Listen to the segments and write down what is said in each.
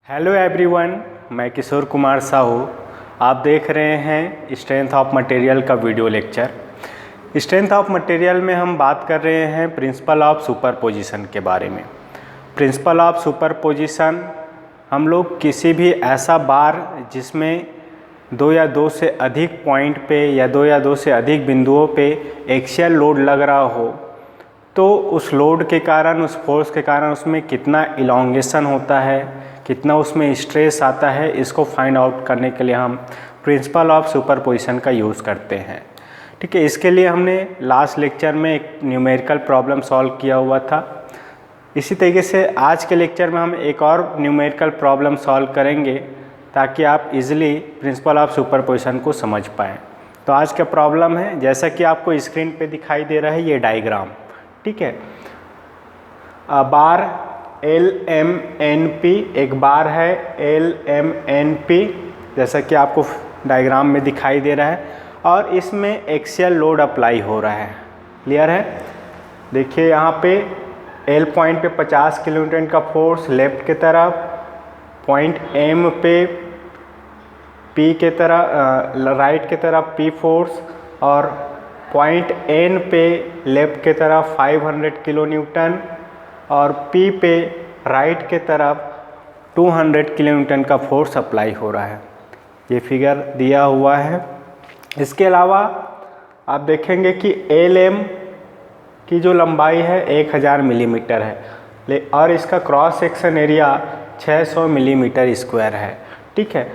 Hello everyone, मैं किशोर कुमार साहू। आप देख रहे हैं स्ट्रेंथ ऑफ मटेरियल का video lecture. Strength of material में हम बात कर रहे हैं प्रिंसिपल ऑफ सुपरपोजिशन के बारे में। प्रिंसिपल ऑफ सुपरपोजिशन, हम लोग किसी भी ऐसा बार जिसमें दो या दो से अधिक पॉइंट पे या दो से अधिक बिंदुओं पे एक्सियल लोड लग रहा हो, तो उस लोड के कारण, उस फोर्स के कारण उसमें कितना इलॉन्गेशन होता है, कितना उसमें स्ट्रेस आता है, इसको फाइंड आउट करने के लिए हम प्रिंसिपल ऑफ सुपरपोजिशन का यूज़ करते हैं। ठीक है, इसके लिए हमने लास्ट लेक्चर में एक न्यूमेरिकल प्रॉब्लम सॉल्व किया हुआ था। इसी तरीके से आज के लेक्चर में हम एक और न्यूमेरिकल प्रॉब्लम सॉल्व करेंगे ताकि आप इजीली प्रिंसिपल ऑफ सुपरपोजिशन को समझ पाएँ। तो आज का प्रॉब्लम है, जैसा कि आपको स्क्रीन पे दिखाई दे रहा है ये डायग्राम। ठीक है, बार LMNP एक बार है LMNP, जैसा कि आपको डायग्राम में दिखाई दे रहा है, और इसमें एक्सियल लोड अप्लाई हो रहा है। क्लियर है? देखिए यहाँ पे L पॉइंट पे 50 किलोन्यूटन का फोर्स लेफ्ट के तरफ, पॉइंट M पे P के तरफ राइट के तरफ P फोर्स, और पॉइंट N पे लेफ्ट के तरफ 500 किलो न्यूटन, और P पे राइट के तरफ 200 किलो न्यूटन का फोर्स अप्लाई हो रहा है। ये फिगर दिया हुआ है। इसके अलावा आप देखेंगे कि LM की जो लंबाई है 1000 मिलीमीटर है और इसका cross section area 600 millimetre square है। ठीक है,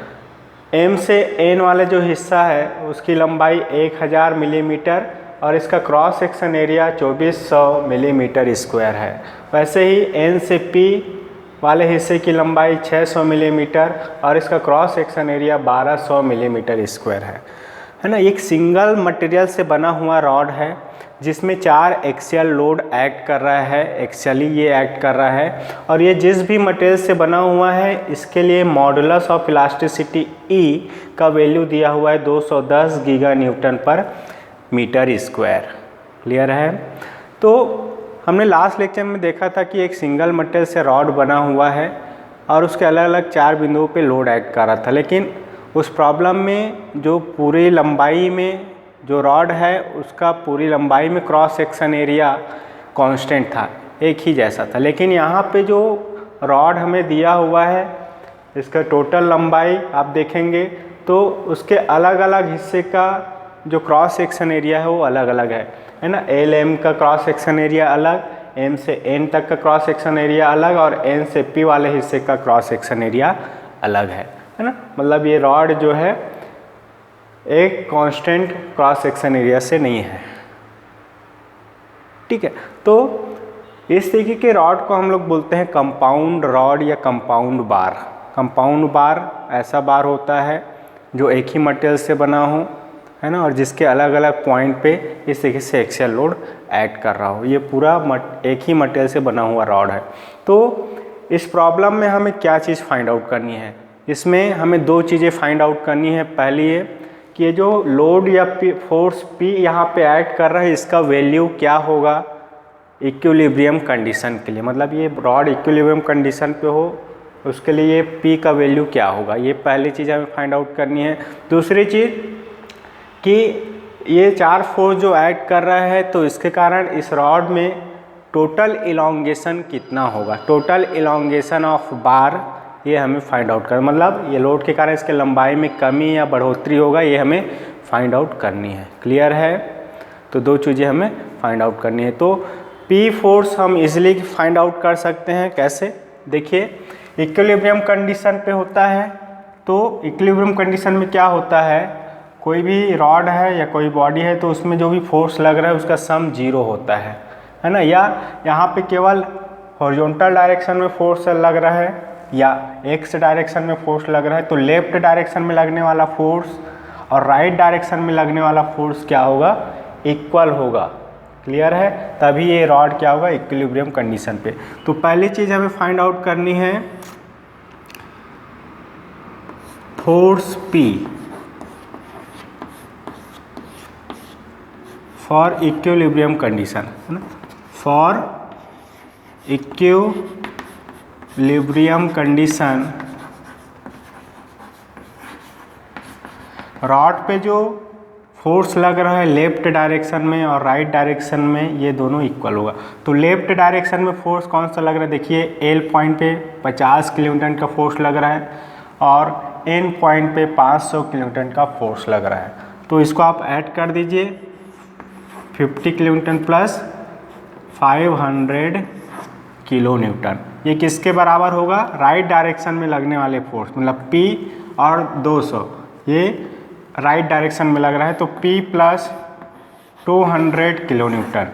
M से N वाला जो हिस्सा है उसकी लंबाई 1000 मिलीमीटर और इसका cross section area 2400 millimetre square है। वैसे ही N से P वाले हिस्से की लंबाई 600 मिलीमीटर और इसका cross section area 1200 millimetre square है ना। एक सिंगल मटेरियल से बना हुआ रॉड है जिसमें 4 एक्सियल लोड एक्ट कर रहा है, एक्सियली ये एक्ट कर रहा है, और ये जिस भी मटेरियल से बना हुआ है इसके लिए मॉडुलस ऑफ इलास्टिसिटी E का वैल्यू दिया हुआ है 210 गीगा न्यूटन पर मीटर स्क्वायर। क्लियर है? तो हमने लास्ट लेक्चर में देखा था कि एक सिंगल मटेरियल से रॉड बना हुआ है और उसके अलग अलग 4 बिंदुओं पे लोड एक्ट कर रहा था, लेकिन उस प्रॉब्लम में जो पूरी लंबाई में जो रॉड है उसका पूरी लंबाई में क्रॉस सेक्शन एरिया कांस्टेंट था, एक ही जैसा था। लेकिन यहाँ पे जो रॉड हमें दिया हुआ है इसका टोटल लंबाई आप देखेंगे तो उसके अलग अलग हिस्से का जो क्रॉस सेक्शन एरिया है वो अलग अलग है ना। LM का क्रॉस सेक्शन एरिया अलग, M से N तक का क्रॉस सेक्शन एरिया अलग, और N से P वाले हिस्से का क्रॉस सेक्शन एरिया अलग है ना। मतलब ये रॉड जो है एक कांस्टेंट क्रॉस सेक्शन एरिया से नहीं है। ठीक है, तो इस तरीके के रॉड को हम लोग बोलते हैं कंपाउंड रॉड या कंपाउंड बार। कंपाउंड बार ऐसा बार होता है जो एक ही मटेरियल से बना हो, है ना, और जिसके अलग अलग पॉइंट पे इस तरीके से एक्सियल लोड एक्ट कर रहा हो। ये पूरा एक ही मटेरियल से बना हुआ रॉड है। तो इस प्रॉब्लम में हमें क्या चीज़ फाइंड आउट करनी है? इसमें हमें 2 चीज़ें फाइंड आउट करनी है। पहली है कि ये जो लोड या फोर्स P यहाँ पे एक्ट कर रहा है इसका वैल्यू क्या होगा इक्विलिब्रियम कंडीशन के लिए। मतलब ये रॉड इक्विलिब्रियम कंडीशन पे हो उसके लिए ये P का वैल्यू क्या होगा, ये पहली चीज़ हमें फाइंड आउट करनी है। दूसरी चीज़ कि ये 4 फोर्स जो ऐड कर रहा है तो इसके कारण इस रॉड में टोटल इलॉन्गेशन कितना होगा, टोटल इलॉन्गेशन ऑफ बार, ये हमें फाइंड आउट कर, मतलब ये लोड के कारण इसके लंबाई में कमी या बढ़ोतरी होगा, ये हमें फाइंड आउट करनी है। क्लियर है? तो 2 चीज़ें हमें फाइंड आउट करनी है। तो P फोर्स हम इजीली फाइंड आउट कर सकते हैं। कैसे? देखिए, इक्विलिब्रियम कंडीशन पे होता है, तो इक्विलिब्रियम कंडीशन में क्या होता है, कोई भी रॉड है या कोई बॉडी है तो उसमें जो भी फोर्स लग रहा है उसका सम 0 होता है ना। या यहाँ पे केवल हॉरिजॉन्टल डायरेक्शन में फोर्स लग रहा है या एक्स डायरेक्शन में फोर्स लग रहा है, तो लेफ्ट डायरेक्शन में लगने वाला फोर्स और राइट डायरेक्शन में लगने वाला फोर्स क्या होगा, इक्वल होगा। क्लियर है? तभी ये रॉड क्या होगा, इक्विलिब्रियम कंडीशन पे। तो पहली चीज़ हमें फाइंड आउट करनी है force P for equilibrium condition, है ना। फॉर इक्विलिब्रियम कंडीशन रॉड पे जो फोर्स लग रहा है लेफ्ट डायरेक्शन में और राइट डायरेक्शन में, ये दोनों इक्वल होगा। तो लेफ्ट डायरेक्शन में फोर्स कौन सा लग रहा है, देखिए एल पॉइंट पे 50 किलोन्यूटन का फोर्स लग रहा है और एन पॉइंट पे 500 किलोन्यूटन का फोर्स लग रहा है। तो इसको आप ऐड कर दीजिए, 50 किलोन्यूटन प्लस 500 किलोन्यूटन, ये किसके बराबर होगा, राइट डायरेक्शन में लगने वाले फोर्स, मतलब P और 200 ये राइट डायरेक्शन में लग रहा है, तो P प्लस 200 किलोन्यूटन,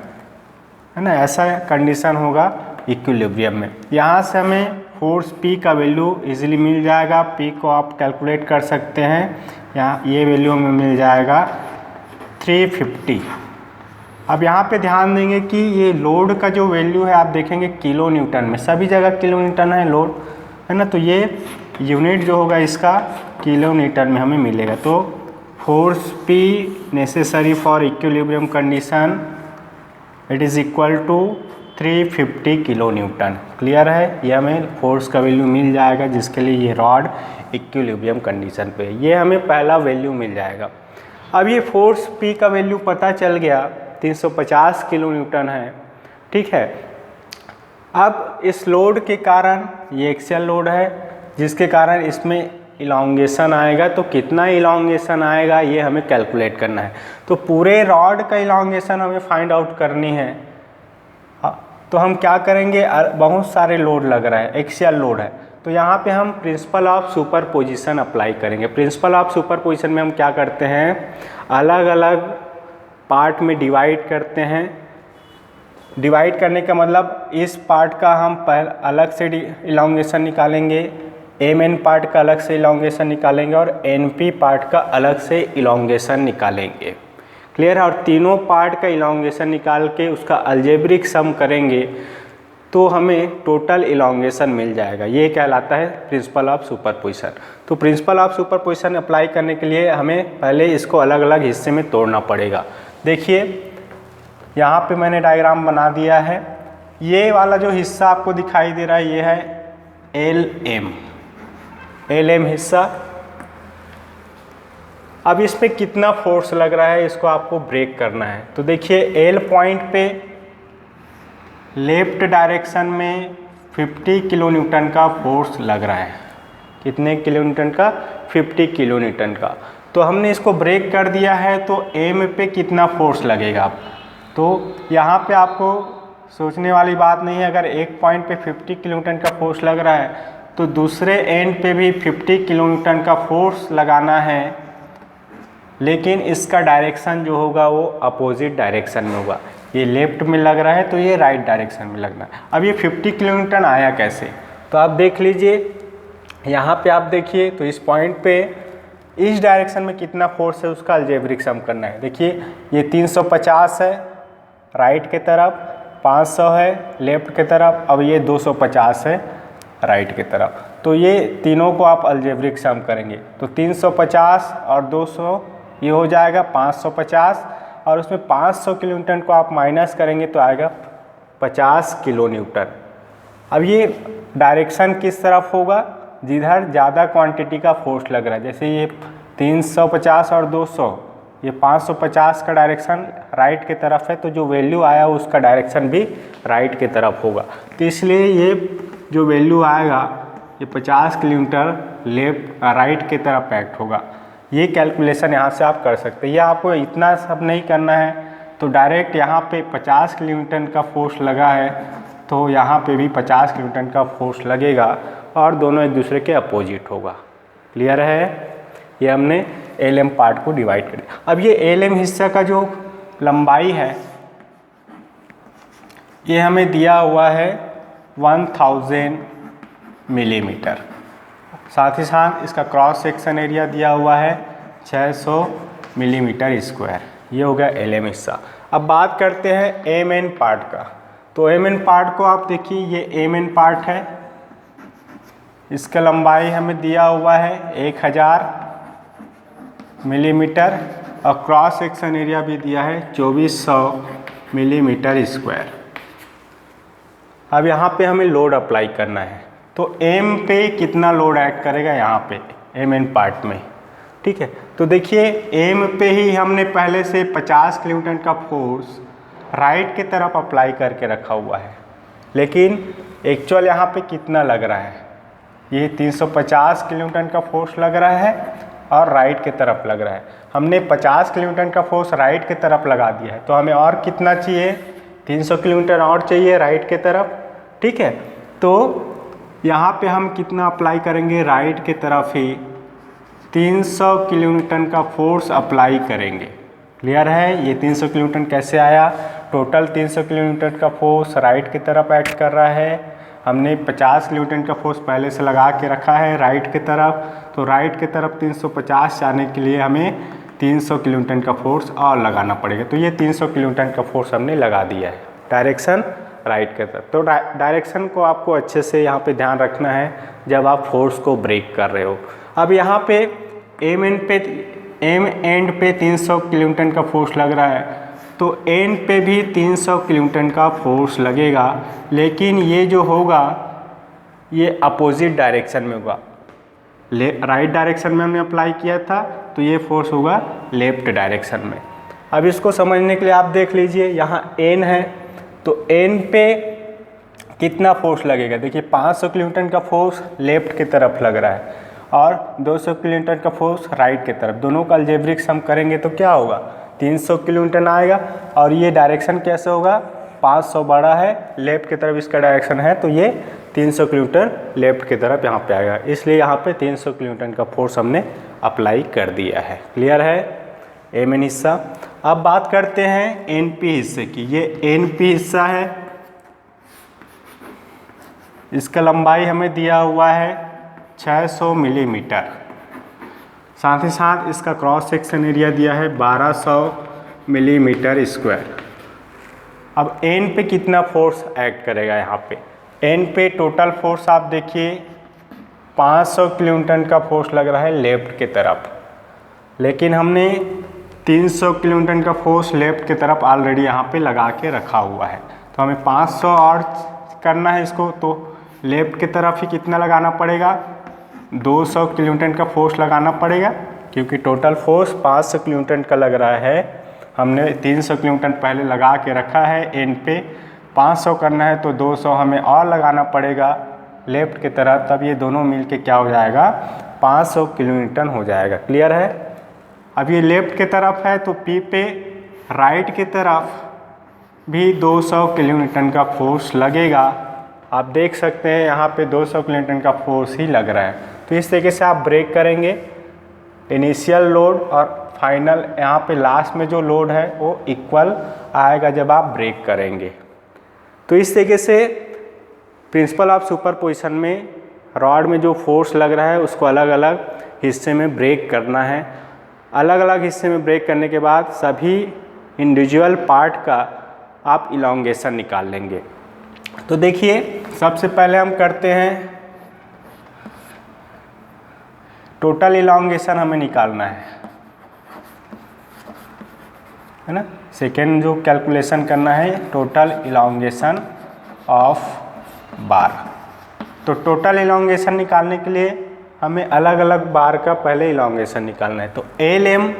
है ना। ऐसा कंडीशन होगा इक्विलिब्रियम में। यहाँ से हमें फोर्स P का वैल्यू इजीली मिल जाएगा। P को आप कैलकुलेट कर सकते हैं, यहाँ ये वैल्यू हमें मिल जाएगा 350। अब यहाँ पे ध्यान देंगे कि ये लोड का जो वैल्यू है आप देखेंगे किलो न्यूटन में, सभी जगह किलो न्यूटन है लोड, है ना। तो ये यूनिट जो होगा इसका किलो न्यूटन में हमें मिलेगा। तो force P necessary for equilibrium condition it is equal to 350 kilo newton. Clear है, ये हमें फोर्स का वैल्यू मिल जाएगा जिसके लिए ये रॉड इक्विलिब्रियम कंडीशन पे, ये हमें पहला वैल्यू मिल जाएगा। अब ये फोर्स P का वैल्यू पता चल गया 350 किलो न्यूटन है, ठीक है। अब इस लोड के कारण, ये एक्सियल लोड है जिसके कारण इसमें इलॉन्गेशन आएगा, तो कितना इलॉन्गेशन आएगा ये हमें कैलकुलेट करना है। तो पूरे रॉड का इलॉन्गेशन हमें फाइंड आउट करनी है। तो हम क्या करेंगे, बहुत सारे लोड लग रहा है, एक्सियल लोड है, तो यहाँ पे हम प्रिंसिपल ऑफ सुपरपोजिशन अप्लाई करेंगे। प्रिंसिपल ऑफ सुपरपोजिशन में हम क्या करते हैं, अलग अलग पार्ट में डिवाइड करते हैं। डिवाइड करने का मतलब इस पार्ट का हम अलग से इलॉन्गेशन निकालेंगे, एम पार्ट का अलग से इलॉन्गेशन निकालेंगे और NP पार्ट का अलग से इलॉन्गेशन निकालेंगे। क्लियर है, और तीनों पार्ट का इलॉन्गेशन निकाल के उसका अलजेब्रिक सम करेंगे तो हमें टोटल इलॉन्गेशन मिल जाएगा। ये कहलाता है प्रिंसिपल ऑफ सुपरपोजिशन। तो प्रिंसिपल ऑफ सुपरपोजिशन अप्लाई करने के लिए हमें पहले इसको अलग अलग हिस्से में तोड़ना पड़ेगा। देखिए यहाँ पे मैंने डायग्राम बना दिया है, ये वाला जो हिस्सा आपको दिखाई दे रहा है ये है LM हिस्सा। अब इस पे कितना फोर्स लग रहा है इसको आपको ब्रेक करना है। तो देखिए L पॉइंट पे लेफ्ट डायरेक्शन में 50 किलो न्यूटन का फोर्स लग रहा है। कितने किलो न्यूटन का, 50 किलो न्यूटन का। तो हमने इसको ब्रेक कर दिया है, तो M पे कितना फोर्स लगेगा। तो यहाँ पे आपको सोचने वाली बात नहीं है, अगर एक पॉइंट पे 50 किलो न्यूटन का फोर्स लग रहा है तो दूसरे एंड पे भी 50 किलो न्यूटन का फोर्स लगाना है, लेकिन इसका डायरेक्शन जो होगा वो अपोजिट डायरेक्शन में होगा। ये लेफ्ट में लग रहा है तो ये राइट डायरेक्शन में लगना है। अब ये 50 किलो न्यूटन आया कैसे, तो आप देख लीजिए, यहाँ पे आप देखिए तो इस पॉइंट पे इस डायरेक्शन में कितना फोर्स है उसका अलजेब्रिक सम करना है। देखिए ये 350 है राइट के तरफ, 500 है लेफ्ट के तरफ, अब ये 250 है राइट के तरफ। तो ये तीनों को आप अलजेब्रिक सम करेंगे तो 350 और 200 ये हो जाएगा 550, और उसमें 500 किलो न्यूटन को आप माइनस करेंगे तो आएगा 50 किलो न्यूटन। अब ये डायरेक्शन किस तरफ होगा, जिधर ज़्यादा क्वांटिटी का फोर्स लग रहा है। जैसे ये 350 और 200, ये 550 का डायरेक्शन राइट के तरफ है, तो जो वैल्यू आया उसका डायरेक्शन भी राइट के तरफ होगा। तो इसलिए ये जो वैल्यू आएगा ये 50 किलोमीटर लेफ्ट राइट के तरफ एक्ट होगा। ये कैलकुलेशन यहाँ से आप कर सकते हैं। यह आपको इतना सब नहीं करना है, तो डायरेक्ट यहाँ पे 50 किलोमीटर का फोर्स लगा है तो यहाँ पे भी 50 किलोमीटर का फोर्स लगेगा और दोनों एक दूसरे के अपोजिट होगा। क्लियर है, ये हमने LM पार्ट को डिवाइड कर दिया। अब ये LM हिस्सा का जो लंबाई है ये हमें दिया हुआ है 1000 मिलीमीटर, साथ ही साथ इसका क्रॉस सेक्शन एरिया दिया हुआ है 600 मिलीमीटर स्क्वायर। ये हो गया LM हिस्सा। अब बात करते हैं MN पार्ट का। तो MN पार्ट को आप देखिए, ये MN पार्ट है, इसका लंबाई हमें दिया हुआ है 1000 मिलीमीटर और क्रॉस सेक्शन एरिया भी दिया है 2400 मिलीमीटर स्क्वायर। अब यहाँ पे हमें लोड अप्लाई करना है, तो M पे कितना लोड ऐड करेगा यहाँ पे MN पार्ट में, ठीक ठीक है। तो देखिए एम पे ही हमने पहले से 50 किलोन्यूटन का फोर्स राइट की तरफ अप्लाई करके रखा हुआ है, लेकिन एक्चुअल यहाँ पे कितना लग रहा है, ये 350 किलोन्यूटन का फोर्स लग रहा है और राइट की तरफ लग रहा है। हमने 50 किलोन्यूटन का फोर्स राइट की तरफ लगा दिया है, तो हमें और कितना चाहिए, 300 किलोन्यूटन और चाहिए राइट की तरफ, ठीक है। तो यहाँ पे हम कितना अप्लाई करेंगे, राइट की तरफ ही 300 किलोन्यूटन का फोर्स अप्लाई करेंगे। क्लियर है, ये 300 किलोन्यूटन कैसे आया, टोटल 300 किलोन्यूटन का फोर्स राइट की तरफ एक्ट कर रहा है। हमने 50 किलोन्यूटन का फोर्स पहले से लगा के रखा है राइट की तरफ, तो राइट की तरफ 350 जाने के लिए हमें 300 किलोन्यूटन का फोर्स और लगाना पड़ेगा। तो ये 300 किलोन्यूटन का फोर्स हमने लगा दिया है, डायरेक्शन राइट की तरफ। तो डायरेक्शन को आपको अच्छे से यहाँ पे ध्यान रखना है जब आप फोर्स को ब्रेक कर रहे हो। अब यहाँ पे एम एंड पे 300 किलोन्यूटन का फोर्स लग रहा है, तो एंड पे भी 300 किलोन्यूटन का फोर्स लगेगा, लेकिन ये जो होगा ये अपोजिट डायरेक्शन में होगा। राइट डायरेक्शन में हमने अप्लाई किया था, तो ये फोर्स होगा लेफ्ट डायरेक्शन में। अब इसको समझने के लिए आप देख लीजिए, यहाँ एन है, तो एन पे कितना फोर्स लगेगा, देखिए 500 किलोन्यूटन का फोर्स लेफ्ट की तरफ लग रहा है और 200 किलोन्यूटन का फोर्स राइट की तरफ। दोनों का अलजेब्रिक सम करेंगे तो क्या होगा, 300 किलोन्यूटन आएगा। और ये डायरेक्शन कैसे होगा, 500 बड़ा है, लेफ्ट की तरफ इसका डायरेक्शन है, तो ये 300 किलोन्यूटन लेफ्ट की तरफ यहाँ पे आएगा, इसलिए यहाँ पे 300 किलोन्यूटन का फोर्स हमने अप्लाई कर दिया है। क्लियर है एम एन हिस्सा। अब बात करते हैं एन पी हिस्से की। ये एन पी हिस्सा है, इसका लंबाई हमें दिया हुआ है 600 मिलीमीटर, साथ ही साथ इसका क्रॉस सेक्शन एरिया दिया है 1200 मिलीमीटर स्क्वायर। अब एन पे कितना फोर्स एक्ट करेगा, यहाँ पे एन पे टोटल फोर्स आप देखिए 500 किलोन्यूटन का फोर्स लग रहा है लेफ्ट की तरफ, लेकिन हमने 300 किलोन्यूटन का फोर्स लेफ्ट की तरफ ऑलरेडी यहाँ पे लगा के रखा हुआ है, तो हमें 500 और करना है इसको, तो लेफ्ट की तरफ ही कितना लगाना पड़ेगा, 200 किलोन्यूटन का फोर्स लगाना पड़ेगा, क्योंकि टोटल फोर्स 500 किलोन्यूटन का लग रहा है। हमने 300 किलोन्यूटन पहले लगा के रखा है एन पे, 500 करना है तो 200 हमें और लगाना पड़ेगा लेफ्ट की तरफ, तब ये दोनों मिल के क्या हो जाएगा, 500 किलोन्यूटन हो जाएगा। क्लियर है। अब ये लेफ्ट की तरफ है, तो पी पे राइट की तरफ भी 200 किलोन्यूटन का फोर्स लगेगा। आप देख सकते हैं यहाँ पे 200 किलोन्यूटन का फोर्स ही लग रहा है। तो इस तरीके से आप ब्रेक करेंगे, इनिशियल लोड और फाइनल यहाँ पे लास्ट में जो लोड है वो इक्वल आएगा जब आप ब्रेक करेंगे। तो इस तरीके से प्रिंसिपल ऑफ सुपरपोजिशन में रॉड में जो फोर्स लग रहा है उसको अलग अलग हिस्से में ब्रेक करना है। अलग अलग हिस्से में ब्रेक करने के बाद सभी इंडिविजुअल पार्ट का आप इलॉन्गेशन निकाल लेंगे। तो देखिए सबसे पहले हम करते हैं टोटल इलॉन्गेशन हमें निकालना है ना। सेकेंड जो कैलकुलेशन करना है टोटल इलॉन्गेशन ऑफ बार। तो टोटल इलॉन्गेशन निकालने के लिए हमें अलग अलग बार का पहले इलॉन्गेशन निकालना है। तो L M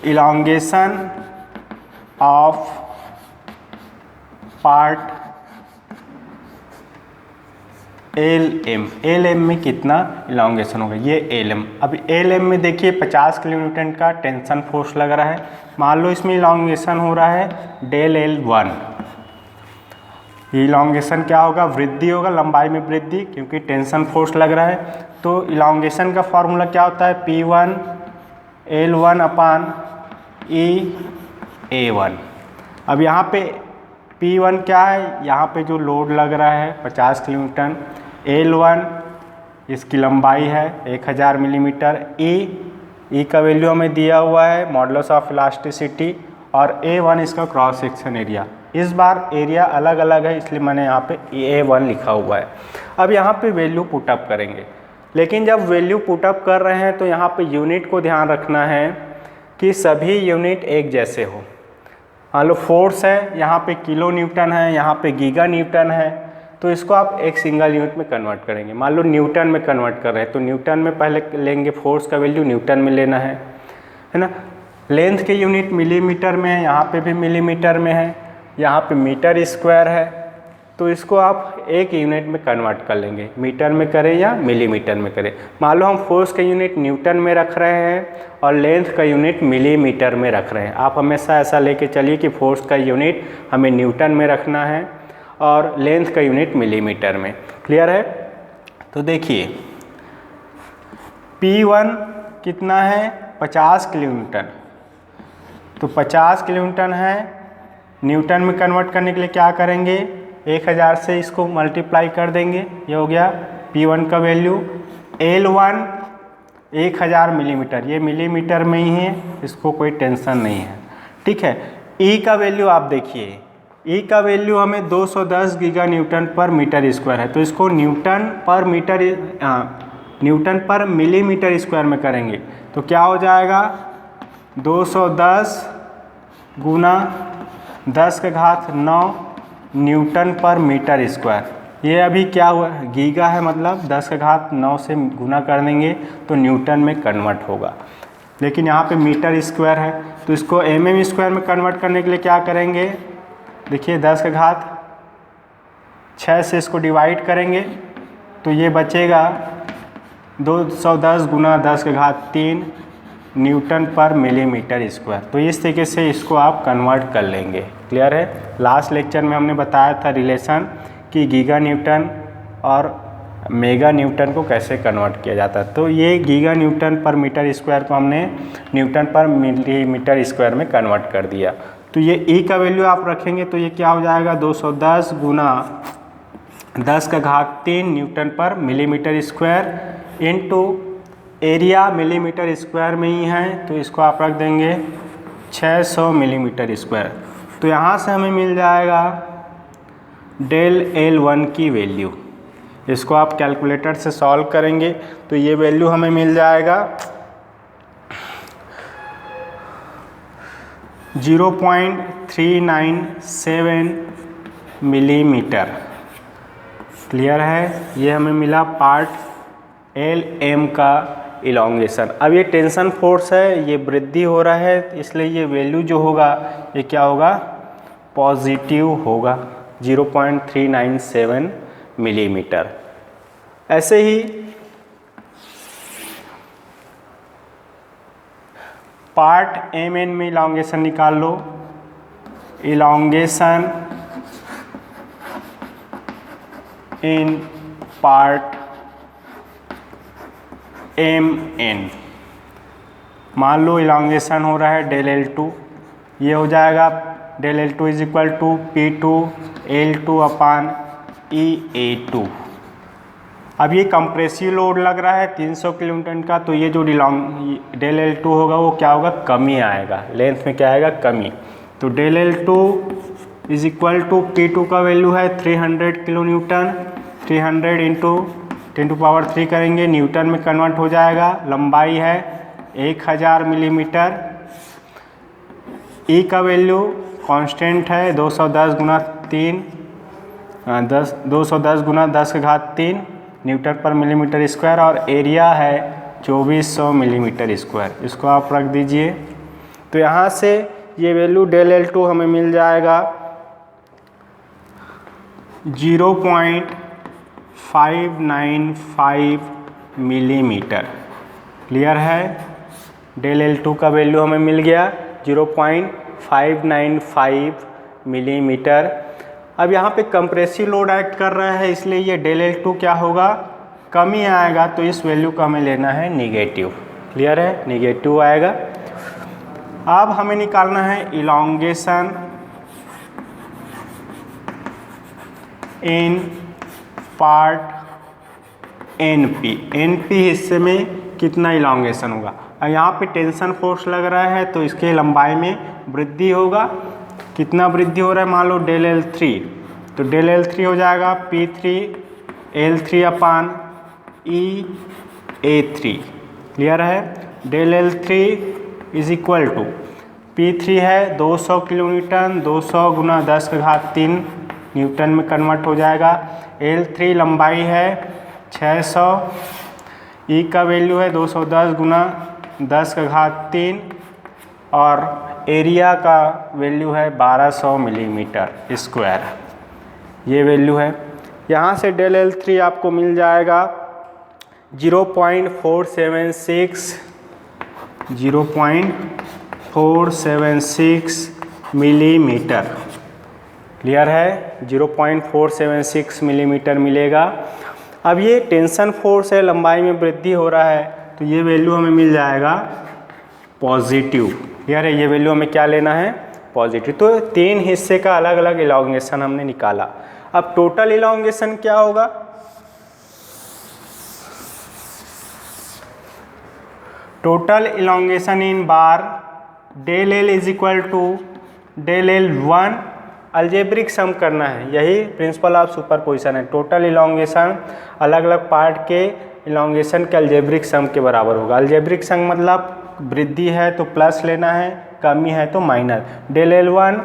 elongation of part L M में कितना इलॉन्गेशन होगा, ये एल एम। अब एल एम में देखिए 50 किलोन्यूटन का टेंशन फोर्स लग रहा है। मान लो इसमें इलॉन्गेशन हो रहा है डेल एल 1। इलॉन्गेशन क्या होगा, वृद्धि होगा, लंबाई में वृद्धि, क्योंकि टेंशन फोर्स लग रहा है। तो इलॉन्गेशन का फॉर्मूला क्या होता है, P1 L1 अपान E A1। अब यहाँ पे P1 क्या है, यहाँ पे जो लोड लग रहा है 50 किलोन्यूटन, L1 इसकी लंबाई है 1000 मिलीमीटर, E का वैल्यू हमें दिया हुआ है मॉडुलस ऑफ इलास्टिसिटी, और A1 इसका क्रॉस सेक्शन एरिया। इस बार एरिया अलग अलग है इसलिए मैंने यहाँ पे A1 लिखा हुआ है। अब यहाँ पे वैल्यू पुटअप करेंगे, लेकिन जब वैल्यू पुटअप कर रहे हैं तो यहाँ पे यूनिट को ध्यान रखना है कि सभी यूनिट एक जैसे हो। मान लो फोर्स है, यहाँ पे किलो न्यूटन है, यहाँ पे गीगा न्यूटन है, तो इसको आप एक सिंगल यूनिट में कन्वर्ट करेंगे। मान लो न्यूटन में कन्वर्ट कर रहे हैं तो न्यूटन में पहले लेंगे, फोर्स का वैल्यू न्यूटन में लेना है ना। लेंथ के यूनिट मिलीमीटर में है, यहाँ पे भी मिलीमीटर में है, यहाँ पे मीटर स्क्वायर है, तो इसको आप एक यूनिट में कन्वर्ट कर लेंगे, मीटर में करें या मिलीमीटर में करें। मान लो हम फोर्स का यूनिट न्यूटन में रख रहे हैं और लेंथ का यूनिट मिलीमीटर में रख रहे हैं। आप हमेशा ऐसा लेके चलिए कि फोर्स का यूनिट हमें न्यूटन में रखना है और लेंथ का यूनिट मिलीमीटर में। क्लियर है? तो देखिए P1 कितना है, 50 किलोन्यूटन, तो 50 किलोन्यूटन है। न्यूटन में कन्वर्ट करने के लिए क्या करेंगे, 1000 से इसको मल्टीप्लाई कर देंगे, ये हो गया P1 का वैल्यू। L1 1000 मिलीमीटर, ये मिलीमीटर में ही है, इसको कोई टेंशन नहीं है, ठीक है। E का वैल्यू आप देखिए, E का वैल्यू हमें 210 गीगा न्यूटन पर मीटर स्क्वायर है, तो इसको न्यूटन पर मिलीमीटर स्क्वायर में करेंगे तो क्या हो जाएगा, 210 गुना 10⁹ न्यूटन पर मीटर स्क्वायर। ये अभी क्या हुआ, गीगा है, मतलब 10⁹ से गुना कर देंगे तो न्यूटन में कन्वर्ट होगा, लेकिन यहाँ पे मीटर स्क्वायर है तो इसको mm स्क्वायर में कन्वर्ट करने के लिए क्या करेंगे, देखिए 10⁶ से इसको डिवाइड करेंगे तो ये बचेगा 210 गुना 10⁻³ न्यूटन पर मिलीमीटर स्क्वायर। तो इस तरीके से इसको आप कन्वर्ट कर लेंगे। क्लियर है? लास्ट लेक्चर में हमने बताया था रिलेशन कि गीगा न्यूटन और मेगा न्यूटन को कैसे कन्वर्ट किया जाता है। तो ये गीगा न्यूटन पर मीटर स्क्वायर को हमने न्यूटन पर मिलीमीटर स्क्वायर में कन्वर्ट कर दिया। तो ये E का वैल्यू आप रखेंगे तो ये क्या हो जाएगा, 210 गुना 10⁻³ न्यूटन पर millimetre square into area millimetre square में ही है तो इसको आप रख देंगे 600 मिलीमीटर स्क्वायर। तो यहाँ से हमें मिल जाएगा डेल L1 की वैल्यू। इसको आप कैलकुलेटर से सॉल्व करेंगे तो ये वैल्यू हमें मिल जाएगा 0.397 मिलीमीटर। क्लियर है? ये हमें मिला पार्ट LM का इलॉन्गेशन। अब ये टेंशन फोर्स है, ये वृद्धि हो रहा है, इसलिए ये वैल्यू जो होगा ये क्या होगा, पॉजिटिव होगा, 0.397 मिलीमीटर। ऐसे ही पार्ट MN में इलॉन्गेशन निकाल लो। इलॉन्गेशन इन पार्ट MN, मान लो इलॉन्गेशन हो रहा है डेल L2, ये हो जाएगा del L2 is equal to P2 L2/EA2। अब ये कंप्रेसिव लोड लग रहा है 300 किलोन्यूटन का, तो ये जो डेल L2 होगा वो क्या होगा, कमी आएगा, लेंथ में क्या आएगा, कमी। तो del L2 is equal to P2 का वैल्यू है 300 किलोन्यूटन, 300 इंटू 10⁻³ करेंगे, न्यूटन में कन्वर्ट हो जाएगा। लंबाई है 1000 मिलीमीटर। E का वैल्यू कांस्टेंट है 210 गुना 10⁻³ न्यूटन पर मिलीमीटर स्क्वायर और एरिया है 2400 मिलीमीटर स्क्वायर। इसको आप रख दीजिए। तो यहाँ से ये वैल्यू डेल L2 हमें मिल जाएगा 0.595 मिलीमीटर। क्लियर है? डेल L2 का वैल्यू हमें मिल गया 0.595 मिलीमीटर। अब यहाँ पे कंप्रेसिव लोड एक्ट कर रहा है, इसलिए ये डेल L2 क्या होगा, कमी आएगा, तो इस वैल्यू को हमें लेना है निगेटिव। क्लियर है? निगेटिव आएगा। अब हमें निकालना है elongation in part NP। NP हिस्से में कितना इलॉन्गेशन होगा। और यहाँ पे टेंशन फोर्स लग रहा है तो इसके लंबाई में वृद्धि होगा। कितना वृद्धि हो रहा है, मान लो डेल L3, तो डेल L3 हो जाएगा P3 L3/EA3। क्लियर है? Del L3 is equal to P3 है 200 किलोन्यूटन, 200 गुना 10⁻³ न्यूटन में कन्वर्ट हो जाएगा। L3 लंबाई है 600, E का वैल्यू है 210 गुना 10 का घात 3 और एरिया का वैल्यू है 1200 मिलीमीटर स्क्वायर, ये वैल्यू है। यहाँ से डेल L3 आपको मिल जाएगा 0.476 मिलीमीटर। क्लियर है, 0.476 मिलीमीटर मिलेगा। अब ये टेंशन फोर्स है, लंबाई में वृद्धि हो रहा है, तो ये वैल्यू हमें मिल जाएगा पॉजिटिव। क्लियर है, ये वैल्यू हमें क्या लेना है, पॉजिटिव। तो 3 हिस्से का अलग अलग इलॉन्गेशन हमने निकाला। अब टोटल इलॉन्गेशन क्या होगा, total elongation in bar del L is equal to del L1 algebraic sum करना है, यही प्रिंसिपल ऑफ सुपरपोजिशन है। टोटल इलॉन्गेशन अलग अलग पार्ट के इलॉन्गेशन के अलजेब्रिक सम के बराबर होगा। अलजेब्रिक सम मतलब वृद्धि है तो प्लस लेना है, कमी है तो माइनस। डेल L1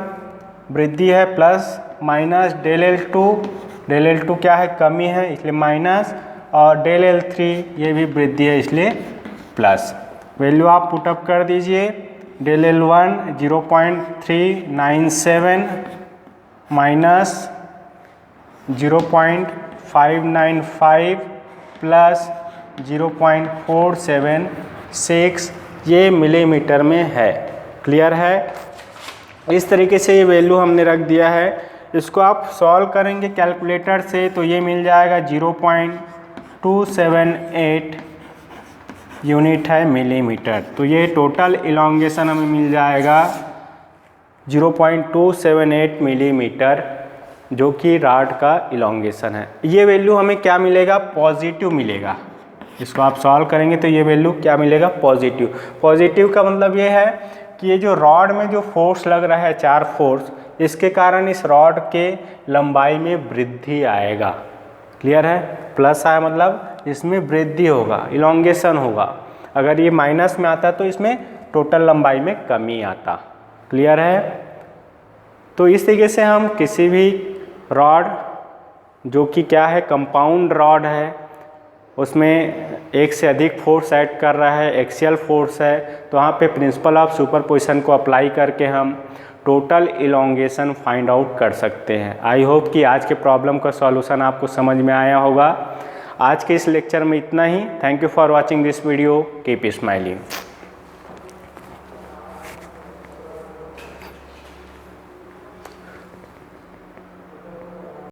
वृद्धि है प्लस माइनस, डेल L2 क्या है, कमी है इसलिए माइनस, और डेल L3 ये भी वृद्धि है इसलिए प्लस। वैल्यू आप पुटअप कर दीजिए। डेल L1 0.397 माइनस 0.595 प्लस 0.476, ये मिलीमीटर में है। क्लियर है, इस तरीके से ये वैल्यू हमने रख दिया है। इसको आप सॉल्व करेंगे कैलकुलेटर से तो ये मिल जाएगा 0.278 यूनिट है मिलीमीटर। तो ये टोटल इलॉन्गेशन हमें मिल जाएगा 0.278 मिलीमीटर, जो कि रॉड का इलॉन्गेशन है। ये वैल्यू हमें क्या मिलेगा, पॉजिटिव मिलेगा। इसको आप सॉल्व करेंगे तो ये वैल्यू क्या मिलेगा, पॉजिटिव। पॉजिटिव का मतलब ये है कि ये जो रॉड में जो फोर्स लग रहा है, 4 फोर्स, इसके कारण इस रॉड के लंबाई में वृद्धि आएगा। क्लियर है, प्लस आया मतलब इसमें वृद्धि होगा, इलॉन्गेशन होगा। अगर ये माइनस में आता तो इसमें टोटल लंबाई में कमी आता। क्लियर है, तो इस तरीके से हम किसी भी रॉड जो कि क्या है, कंपाउंड रॉड है, उसमें एक से अधिक फोर्स ऐड कर रहा है, एक्सियल फोर्स है, तो वहाँ पे प्रिंसिपल ऑफ सुपरपोजिशन को अप्लाई करके हम टोटल इलॉन्गेशन फाइंड आउट कर सकते हैं। आई होप कि आज के प्रॉब्लम का सॉल्यूशन आपको समझ में आया होगा। आज के इस लेक्चर में इतना ही। Thank you for watching this video, keep smiling.